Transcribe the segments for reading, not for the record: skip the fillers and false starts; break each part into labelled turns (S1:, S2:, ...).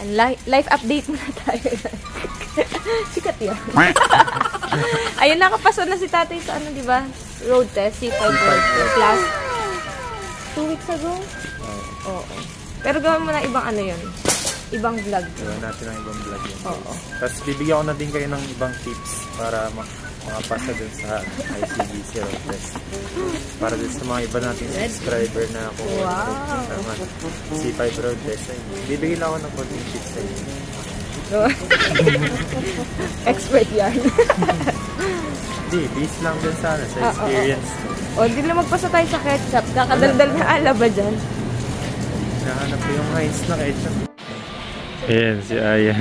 S1: Yan, life update muna tayo. Sikat yan. Ayun, nakapasok na si tatay sa ano, di ba? Road test, C5 road test. Last 2 weeks ago? Oo. Pero gawin mo na ibang ano yun. Ibang vlog.
S2: Gawin natin ang ibang vlog yun.
S1: Oo.
S2: Tapos bibigyan ko na din kayo ng ibang tips para makapasa dun sa ICBC road test. Para dun sa mga iba nating subscriber na ako.
S1: Wow!
S2: C5 road test. Bibigyan lang ako ng konting tips sa inyo.
S1: Expert yan.
S2: Hindi, based lang dun sa experience.
S1: O, di na magpasa tayo sa ketchup. Kakadaldal na ala ba dyan?
S2: Nahanap ko yung Heinz na ketchup. Ayan, si Aya.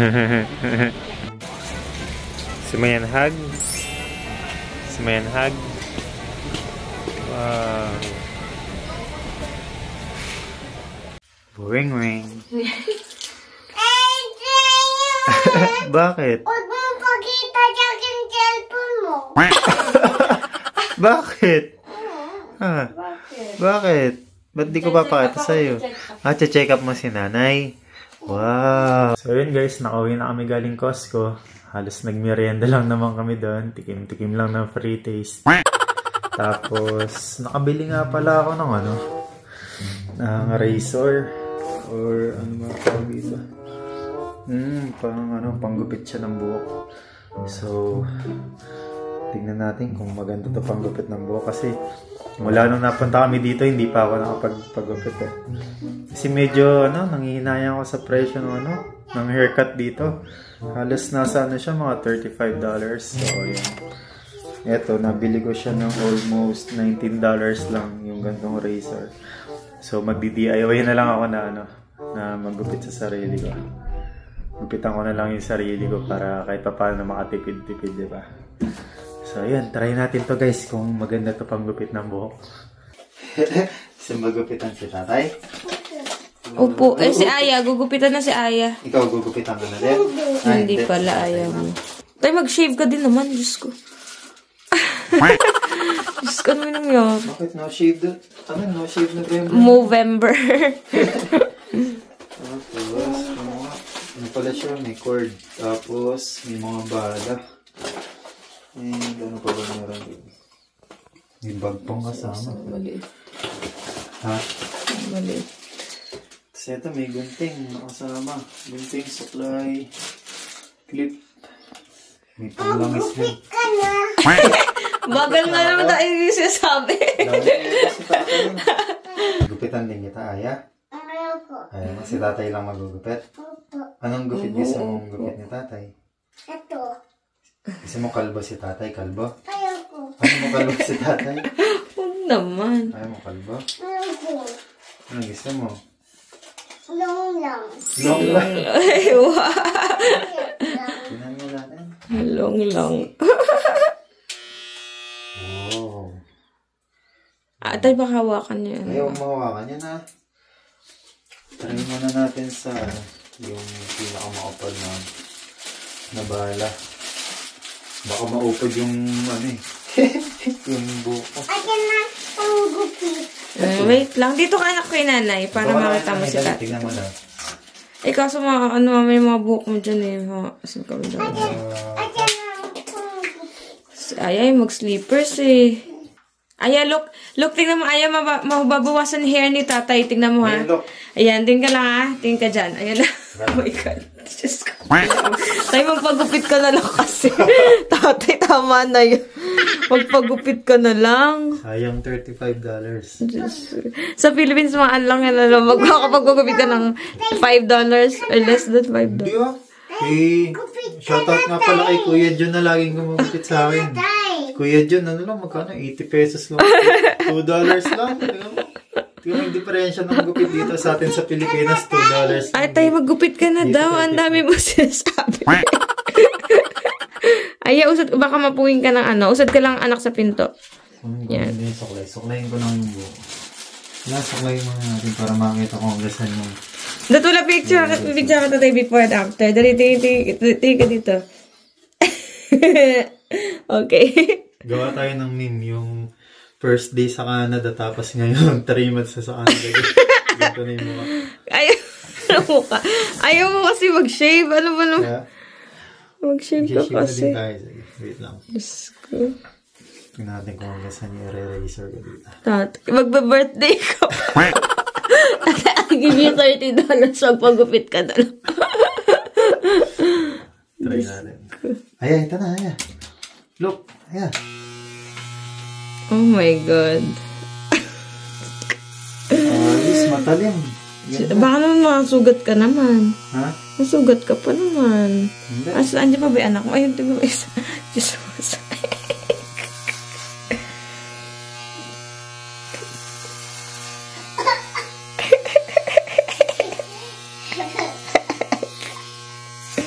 S2: Si Mayanhag. Si Mayanhag. Wow. Ring. Bakit?
S3: Huwag mo pakita sa akin cellphone mo.
S2: Bakit? Ha? Bakit? Ba't di ko papakita sa'yo? Check up mo si nanay. Wow! So yun guys, nakauwi na kami galing Costco. Halos nagmerienda lang naman kami doon. Tikim-tikim lang ng free taste. Tapos, nakabili nga pala ako ng ng razor. Or ano mga tawag dito. Panggupit siya ng buhok. So, tingnan natin kung maganda to panggupit ng buhok. Kasi, mula nung napunta kami dito, hindi pa ako nakapagpagupit eh. Kasi medyo, nangihinayang ako sa presyo ng haircut dito. Halos nasa siya, mga $35. So, yun. Eto, nabili ko siya ng almost $19 lang yung gantong razor. So, magdi-DIY na lang ako na maggupit sa sarili ko. Gupitan ko na lang yung sarili ko para kahit pa paano makatipid-tipid, di ba? So, ayan. Try natin to guys kung maganda to panggupit ng buhok. So, magupitan si tatay?
S1: Opo. Si Aya. Gugupitan na si Aya.
S2: Ikaw gugupitan ka na din?
S1: Hindi pala, Aya mo. Tay, mag-shave ka din naman. Diyos ko. Diyos ko, ano nangyari?
S2: Bakit no shave doon? No shave
S1: Movember.
S2: Tapos, ano pala siya? May cord. Tapos, may mga bala. And ano pa ba meron dito? May bag pang kasama.
S1: Maliit.
S2: Ha?
S1: Maliit.
S2: Tapos ito may gunting nakasama. Gunting, supply, clip. May panglangis yun.
S1: Bagal nga naman tayo yung sinasabi.
S2: Gupitan din kita, Aya? Ayaw mo, si tatay lang magugupit? Anong gupit gusto mong gupit ni tatay?
S3: Ito.
S2: Gusto mo kalbo si tatay? Kalbo?
S3: Ayoko.
S2: Ayaw mo kalbo si tatay?
S1: Huwag naman.
S2: Ayaw mo kalbo?
S3: Ayoko.
S2: Anong gusto mo?
S3: Long lang.
S2: Long lang?
S1: Ay, wow.
S2: Tingnan mo natin.
S1: Long lang.
S2: Wow.
S1: Atay, baka hawakan niyo.
S2: Ayaw mahawakan yan ha. Try muna natin sa yung pinakamakapal na bala. Baka maupad yung yung buko.
S3: Akin na ang gupit.
S1: Wait lang. Dito ka anak kay nanay para makita mo si tatay.
S2: Tingnan mo na.
S1: Kaso may mga buhok mo dyan eh. Asan ka dyan?
S3: Akin na ang gupit.
S1: Aya, mag-sleepers eh. Aya, look, tingnan mo. Aya, mababawasan hair ni tatay. Tingnan mo ha. Ayan, tingin ka lang ha. Tingin ka dyan. Ayan na. Oh my God. Diyos ko. Tay, magpagupit ka na lang kasi. Tatay, tama na yun. Magpagupit ka na lang.
S2: Sayang $35.
S1: Sa Philippines, mga lang yan. Magpagupit ka ng $5 or less than $5.
S2: Hindi ah. Shoutout nga pala kay Kuya John na laging gumagupit sa akin. Kuya John, magkano? 80 pesos lang. $2 lang. Yung diferensya ng gupit dito sa atin sa Pilipinas, $2.
S1: Ay, tayo maggupit ka na daw. Ang dami mo sinasabi. Ay, baka mapuwing ka ng usad ka lang anak sa pinto.
S2: Yan. Suklayin ko lang yung buo. Suklayin mo natin para makita ko ang gasan yung...
S1: Datula picture ka tayo before and after. Dali, tingin ka dito. Okay.
S2: Gawa tayo ng meme, yung first day sa Canada, tapos ngayon 3 months sa Canada. Ganito na yung mga...
S1: Ay, Ano ka? Ayaw mo kasi mag-shave. Ano ba naman?
S2: Yeah.
S1: Mag-shave ka kasi.
S2: Wait lang.
S1: Diyos ko.
S2: Tingnan natin kung hanggang saan yung eraser ko dito.
S1: Magbe-birthday ka pa. I'll give you $30 pag pagupit ka na lang.
S2: Try natin. Ayan, ito na. Ayan. Look. Ayan.
S1: Oh my God.
S2: Alis, matalim.
S1: Baka naman masugat ka naman.
S2: Ha?
S1: Masugat ka pa naman.
S2: Hindi.
S1: Andiyan pa ba yung anak mo? Ayun, tingnan mo isa. Diyos mo.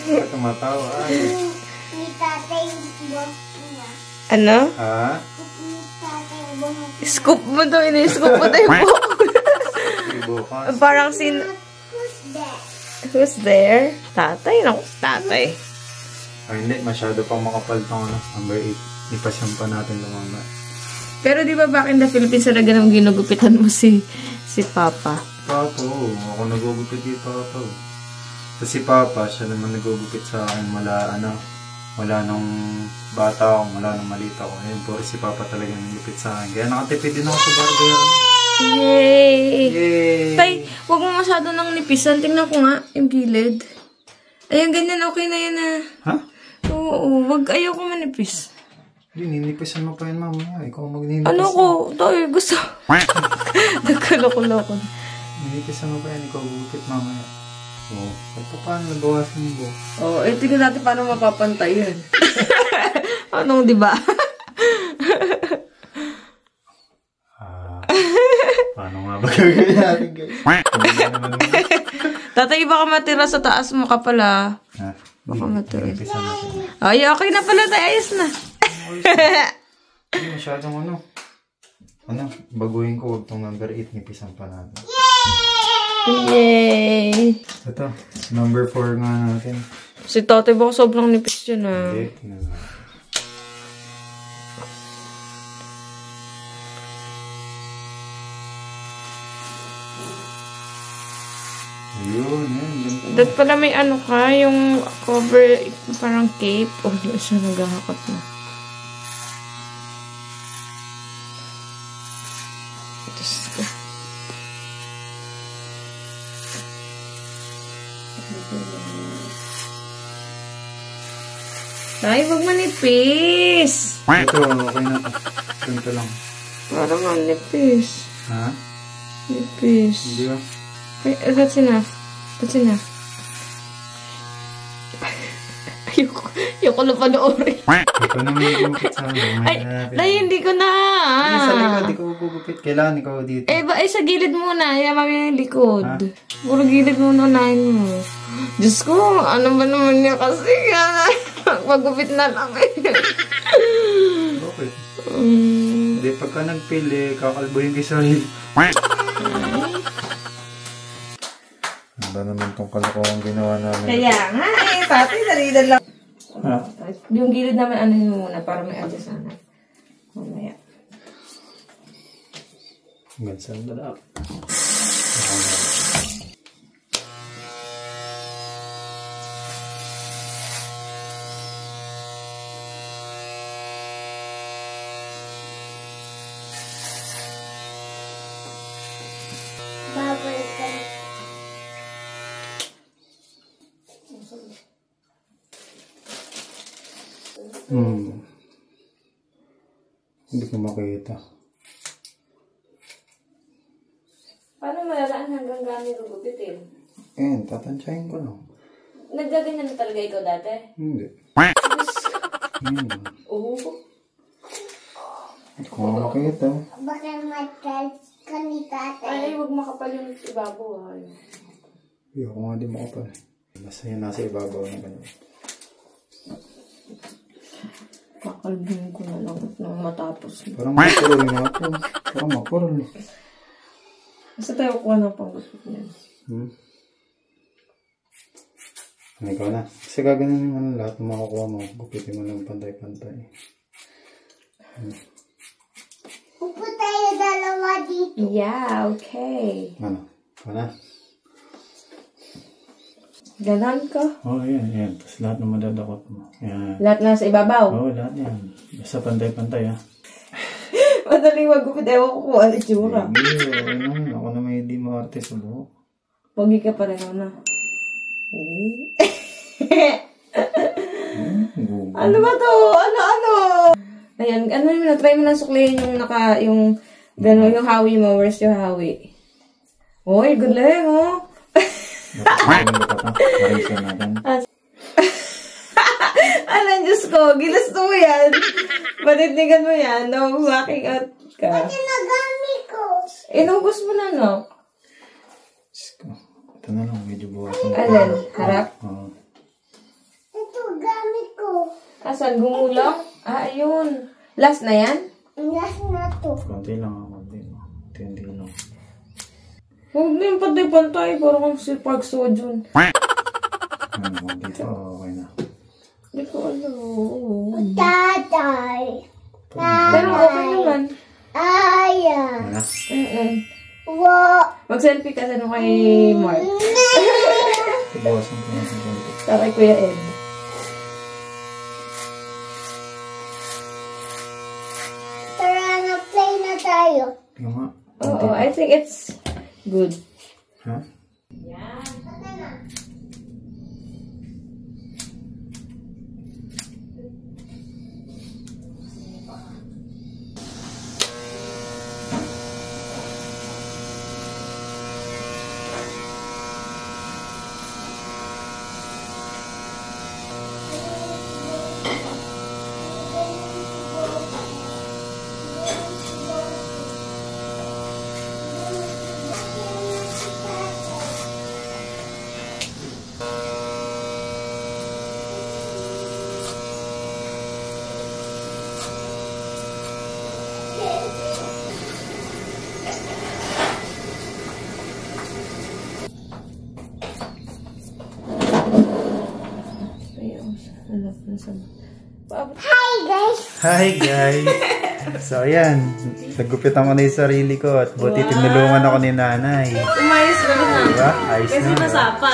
S2: Tumatawa.
S3: Ni tatay buhok niya.
S1: Ano?
S2: Ha?
S3: Ni tatay buhok.
S1: Scoop mo daw. Ini-scoop mo daw yung buhok.
S2: Bukas.
S1: Parang
S3: Who's that?
S1: Who's there? Tatay? Naku, tatay.
S2: Ay, hindi. Masyado pang makapal tong number 8. Ipasyan pa natin lumama.
S1: Pero di ba back in the Philippines talaga nang ginugupitan mo si Papa?
S2: Papa, ako nagugupit kay Papa. So si Papa, siya naman nagugupit sa akin wala nung bata ako, wala nung maliit ako. Ayun, puro si Papa talaga nagugupit sa akin. Kaya nakatipid din ako sa barber.
S1: Yay!
S2: Yay!
S1: Tay, huwag mo masyado nang nipisan. Tingnan ko nga, yung gilid. Ayan, ganyan, okay na yan ah.
S2: Ha?
S1: Oo, ayaw ko manipis.
S2: Hindi, ninipisan mo pa yun mamaya. Ikaw magninipis.
S1: Ano ko? Tay, gusto. Nagkaloko-loko.
S2: Ninipisan mo pa yan, ikaw gugupit mamaya. Oo. So, paano nabawasan mo?
S1: Oo, tingnan natin paano mapapantay yan. Anong, di ba?
S2: Paano nga ba gagawin natin, guys?
S1: Tatay, baka matira sa taas mo ka pala.
S2: Ha?
S1: Baka matira.
S2: Ninipisan natin.
S1: Ay, okay na pala tayo. Ayos na.
S2: Hindi masyadong baguhin ko, huwag tong number 8, nipisan pa natin.
S1: Yay!
S2: Ito, number 4 nga natin.
S1: Si tatay baka sobrang nipis yun ah.
S2: Hindi, tingnan natin. Ayun, yan.
S1: Dahil pala may ano ka, yung cover, parang cape. Oh, siya naghahakot na. Diyos ko. Ay, wag manipis.
S2: Ito, okay na to. Ganito lang.
S1: Para manipis.
S2: Ha?
S1: Nipis.
S2: Hindi ba?
S1: Wait, that's enough. That's enough. Ayoko na panoorin.
S2: Ito na may gugupit sa akin.
S1: Ay, hindi ko na.
S2: Hindi, sa likod, ikaw gugupit. Kailangan ikaw dito.
S1: Sa gilid muna. Mami yung likod.
S2: Ha?
S1: Puro gilid muna unahin mo. Diyos ko, ano ba naman niya kasi? Magupit na lang
S2: Okay. Hindi, pagka nagpili, kakalbuhin kay sarili. Ano naman itong kalokohang ginawa namin?
S1: Kaya nga tatay, dalidan lang.
S2: Ha?
S1: Yung gilid naman, ano yun muna, para may adjust sana. Mamaya.
S2: Hanggang saan na lang.
S3: Babalikan.
S2: Hindi ko makita.
S1: Paano malalaan hanggang gano'n gugupitin?
S2: Tatansyahin ko lang.
S1: Naggaganyan na talaga ikaw dati?
S2: Hindi.
S1: Oo.
S2: Hindi ko makita.
S3: Baka matal ka ni tatay.
S1: Ay, huwag makapal yung ibabaw.
S2: Hindi ako nga di makapal. Basta yun nasa ibabaw na ganyan.
S1: Kakalbin ko na lang nang matapos.
S2: Parang makurol na ako. Parang makurol.
S1: Basta tayo kuha ng panggupit niyan.
S2: Ano ikaw na? Kasi gaganin mo na lahat ng makukuha mo. Gupitin mo ng pantay-pantay.
S3: Upo tayo dalawa dito.
S1: Yeah, okay.
S2: Ano? Ikaw na?
S1: Ganon ko.
S2: Oo, yan. Tapos lahat ng madadakot mo. Yan.
S1: Lahat na sa ibabaw.
S2: Oo, lahat yan. Basta pantay-pantay, ha.
S1: Madaling magupit. Ewan ko kung ano tsura.
S2: Ako na may di maarte sa buhok.
S1: Pogi ka pareho na. Ano ba to? Ano? Ayan, ano yun, na-try mo na suklayin yung gano'n, yung hawi mo. Where's your hawi? Uy, galing, oh. Alam, Diyos ko, gilas mo yan. Patitigan mo yan, no? Walking out ka.
S3: Pati nagamit ko.
S1: Inubos mo na, no?
S2: Ito na lang, medyo buwasan.
S1: Alin? Harap?
S2: Oo.
S3: Ito gamit ko.
S1: Asan? Gumulong? Ayun. Last na yan?
S3: Last na to.
S2: Konti lang. Hindi lang.
S1: Huwag na yung pantay-pantay. Parang kung si Park Seo-joon.
S2: Dito, okay na.
S1: Hindi ko alam.
S3: Tatay.
S1: Pero okay naman.
S3: Ayan. Wow.
S1: Mag-selfie ka sa kay Mark.
S2: Buwasan ko na sa konti.
S1: Sa kay Kuya Ed.
S3: Tara na play na tayo.
S2: Tingnan nga.
S1: Oo, I think it's good.
S2: Ha?
S3: Hi guys.
S2: Hi guys! So ayan, nagupitan ko na yung sarili ko at buti tinulungan ako ni nanay.
S1: Umayos ka na.
S2: Diba? Ayos
S1: Kasi
S2: na.
S1: masapa.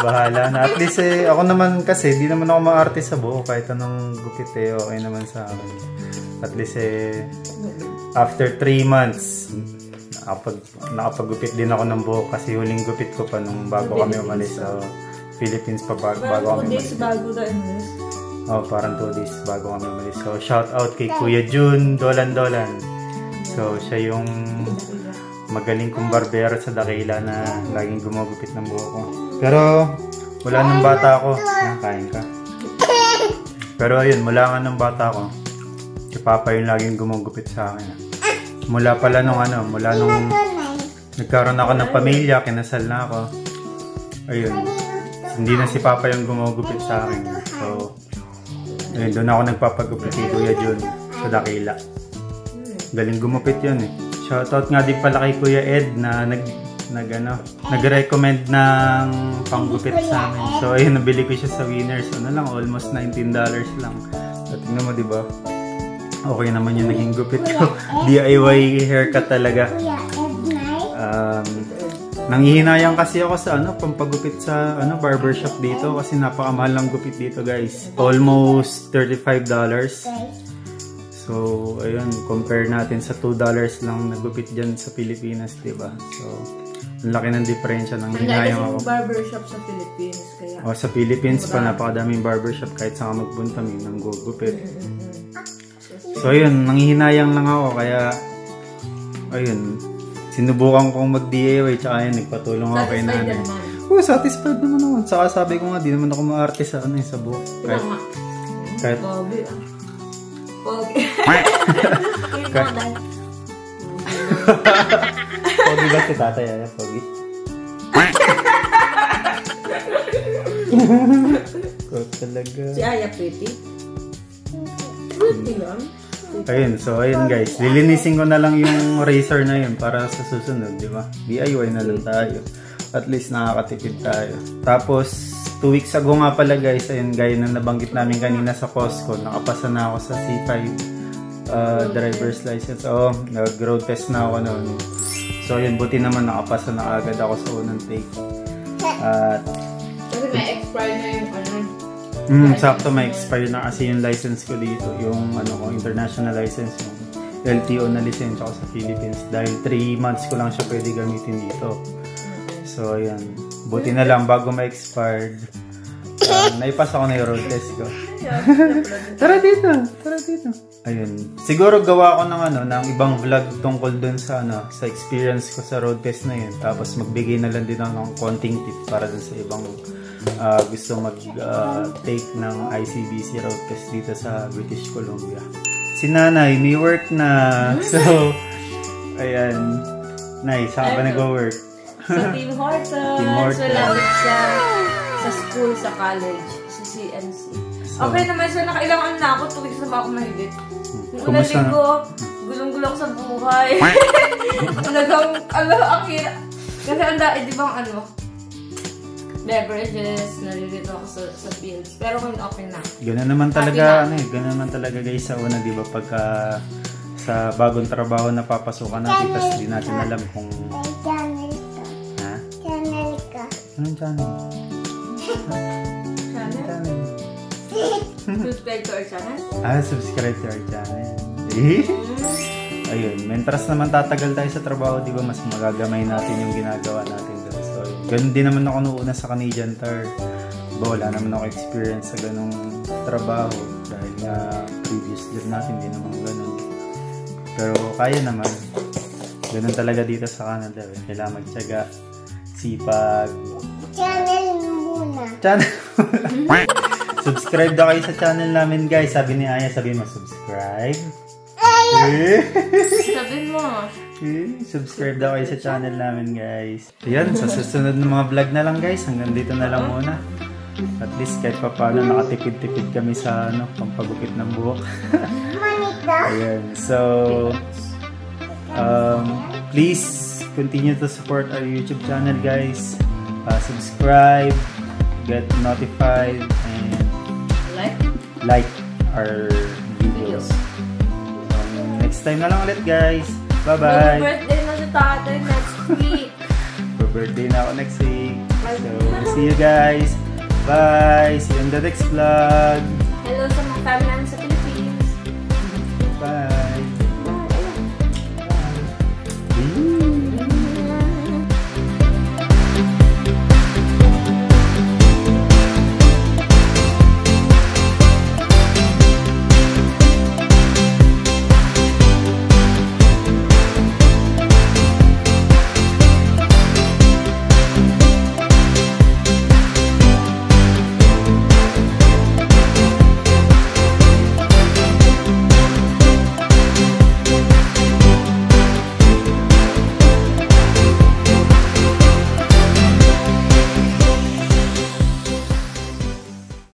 S2: Bahala na. At least ako naman kasi, di naman ako maarte sa buhok. Kahit anong gupit okay naman sa akin. At least after 3 months, nakapag-gupit din ako ng buhok kasi huling gupit ko pa nung bago kami umalis sa Philippines pa bago kami umalis.
S1: 2 days bago tayo umalis.
S2: Oh, parang 2 days bago kami umalis. So, shout out kay Kuya Jun Dolan. So, siya yung magaling kong barbero sa Dakila na laging gumagupit ng buhok ko. Pero, mula nung bata ako, kain ka. Pero ayun, mula nga nung bata ako, si Papa yung laging gumagupit sa akin. Mula nung nagkaroon ako ng pamilya, kinasal na ako. Ayun, hindi na si Papa yung gumagupit sa akin. So, ayun, doon ako nagpapagupit kay Kuya Jun sa Dakila. Galing gumupit yun eh. Shoutout nga din pala kay Kuya Ed na nag-recommend ng panggupit sa amin. So ayun, nabili ko siya sa Winners. Ano lang, almost $19 lang. So tingnan mo, diba? Okay naman yung naging gupit ko. DIY haircut talaga. Nanghihinayang kasi ako sa pampagupit sa barbershop dito kasi napakamahal ng gupit dito, guys. Almost $35. So, ayun, compare natin sa $2 lang nagupit dyan sa Pilipinas, diba? So, ang laki ng diferensya ng hinayang ako.
S1: Barbershop sa Philippines, kaya...
S2: O, sa Philippines pa, napakadaming barbershop kahit saan ka magpunta, may nang gugupit. So, ayun, nanghihinayang lang ako, kaya, ayun, sinubukan kong mag-DIY, tsaka ayun, nagpatulong ako kay nanay. Satisfied naman ako. Saka sabi ko nga, di naman ako ma-arte sa buhok. Kahit
S1: Pogi.
S2: Pogi ba si tatay? Pogi? Talaga.
S1: Si Aya pretty? Pretty lang.
S2: Ayun, so ayun guys. Lilinisin ko na lang yung razor na yun para sa susunod, di ba? DIY na lang tayo. At least nakakatipid tayo. Tapos, 2 weeks ago nga pala guys, ayun gaya na nabanggit namin kanina sa Costco, nakapasa na ako sa C5 driver's license. nag-road test na ako noon. So ayun, buti naman nakapasa na agad ako sa unang take. At
S1: Kasi may expire na yung ano.
S2: sakto may expire na kasi yung license ko dito. Yung international license. Yung LTO na license ako sa Philippines. Dahil 3 months ko lang siya pwede gamitin dito. So, ayan. Buti na lang bago ma-expired. Naipas ako na yung road test ko. Tara dito. Ayun. Siguro gawa ko ng ibang vlog tungkol dun sa sa experience ko sa road test na yun. Tapos magbigay na lang din ako ng konting tip para dun sa ibang gusto mag-take ng ICBC road test dito sa British Columbia. Si Nanay, may work na. So, ayan. Nay, saan ba nag-work?
S1: Sa Tim Hortons.
S2: Tim Hortons.
S1: So, lapit siya sa school, sa college, sa CNC.
S2: So,
S1: Okay naman siya, nakailang ano na ako, 2 weeks na ba ako mahigit. Yung unang
S2: Kumusta na?
S1: linggo, gulong-gulong sa buhay. Talagang, ang hirap. Kasi di ba ang beverages, nalilito ako sa bills. Pero kung okay na.
S2: Ganun naman talaga, guys, sa una, di ba, pagka sa bagong trabaho na papasukan natin, tapos di natin alam kung...
S3: Channel ka.
S2: Ha?
S3: Channel ka.
S2: Anong channel?
S1: Channel? Subscribe to our channel?
S2: Subscribe to our channel. Ayun, mentras naman tatagal tayo sa trabaho, di ba, mas magagamay natin yung ginagawa natin doon. So, ganun din naman ako noon sa Canadian Tire. Diba, wala naman ako experience sa ganung trabaho dahil nga previous job natin, di naman ganun. Pero kaya naman. Ganun talaga dito sa Canada. Kailangan magtiyaga, sipag.
S3: Channel muna.
S2: Channel Subscribe daw kayo sa channel namin, guys. Sabi ni Aya, sabi mo, subscribe.
S1: Sabi mo.
S2: Subscribe daw kayo sa channel namin, guys. Ayan, sa susunod ng mga vlog na lang, guys. Hanggang dito na lang muna. At least kahit pa paano nakatipid-tipid kami sa pampagupit ng buhok. Ayan, so please continue to support our YouTube channel, guys. Subscribe, get notified, and like our videos. Next time na lang ulit, guys. Bye-bye.
S1: Birthday na si tatay next week.
S2: Birthday na ako next week. So, see you guys. Bye. See you in the next vlog.